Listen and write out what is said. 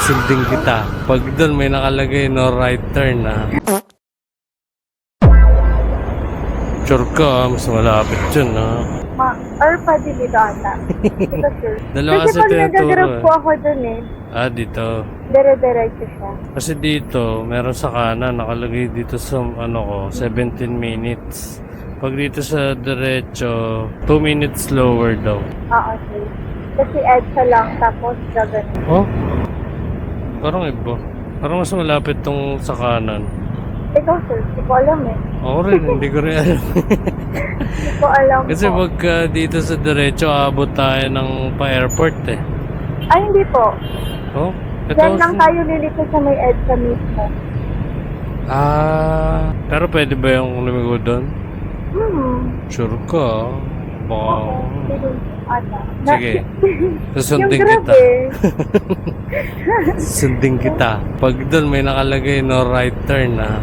Sundin kita. Pag doon may nakalagay no right turn na. Sure ka, mas malapit yun Or pwede dito ata. Dito sure. Dalawa Kasi kasi pag nagagrab tinuturo po ako dun dito. dire-diretso siya. Kasi dito, meron sa kanan, nakalagay dito sa 17 minutes. Pag dito sa diretso, 2 minutes slower daw. Okay. Kasi EDSA lang, tapos gagawin. Oh? Parang iba. Parang mas malapit tong sa kanan. Ikaw sir, hindi ko alam Ako rin, hindi ko rin alam. Hindi ko alam Kasi po. pagka dito sa diretso, aabot tayo ng pa-airport Ay, hindi po. Oh? Diyan lang tayo liliko sa may EDSA mismo. Pero pwede ba yung lumigo doon? Sure ka? Baka... Sige. Sige. Susundin Yung kita. grabe. Sundin kita. Pag doon may nakalagay no right turn na.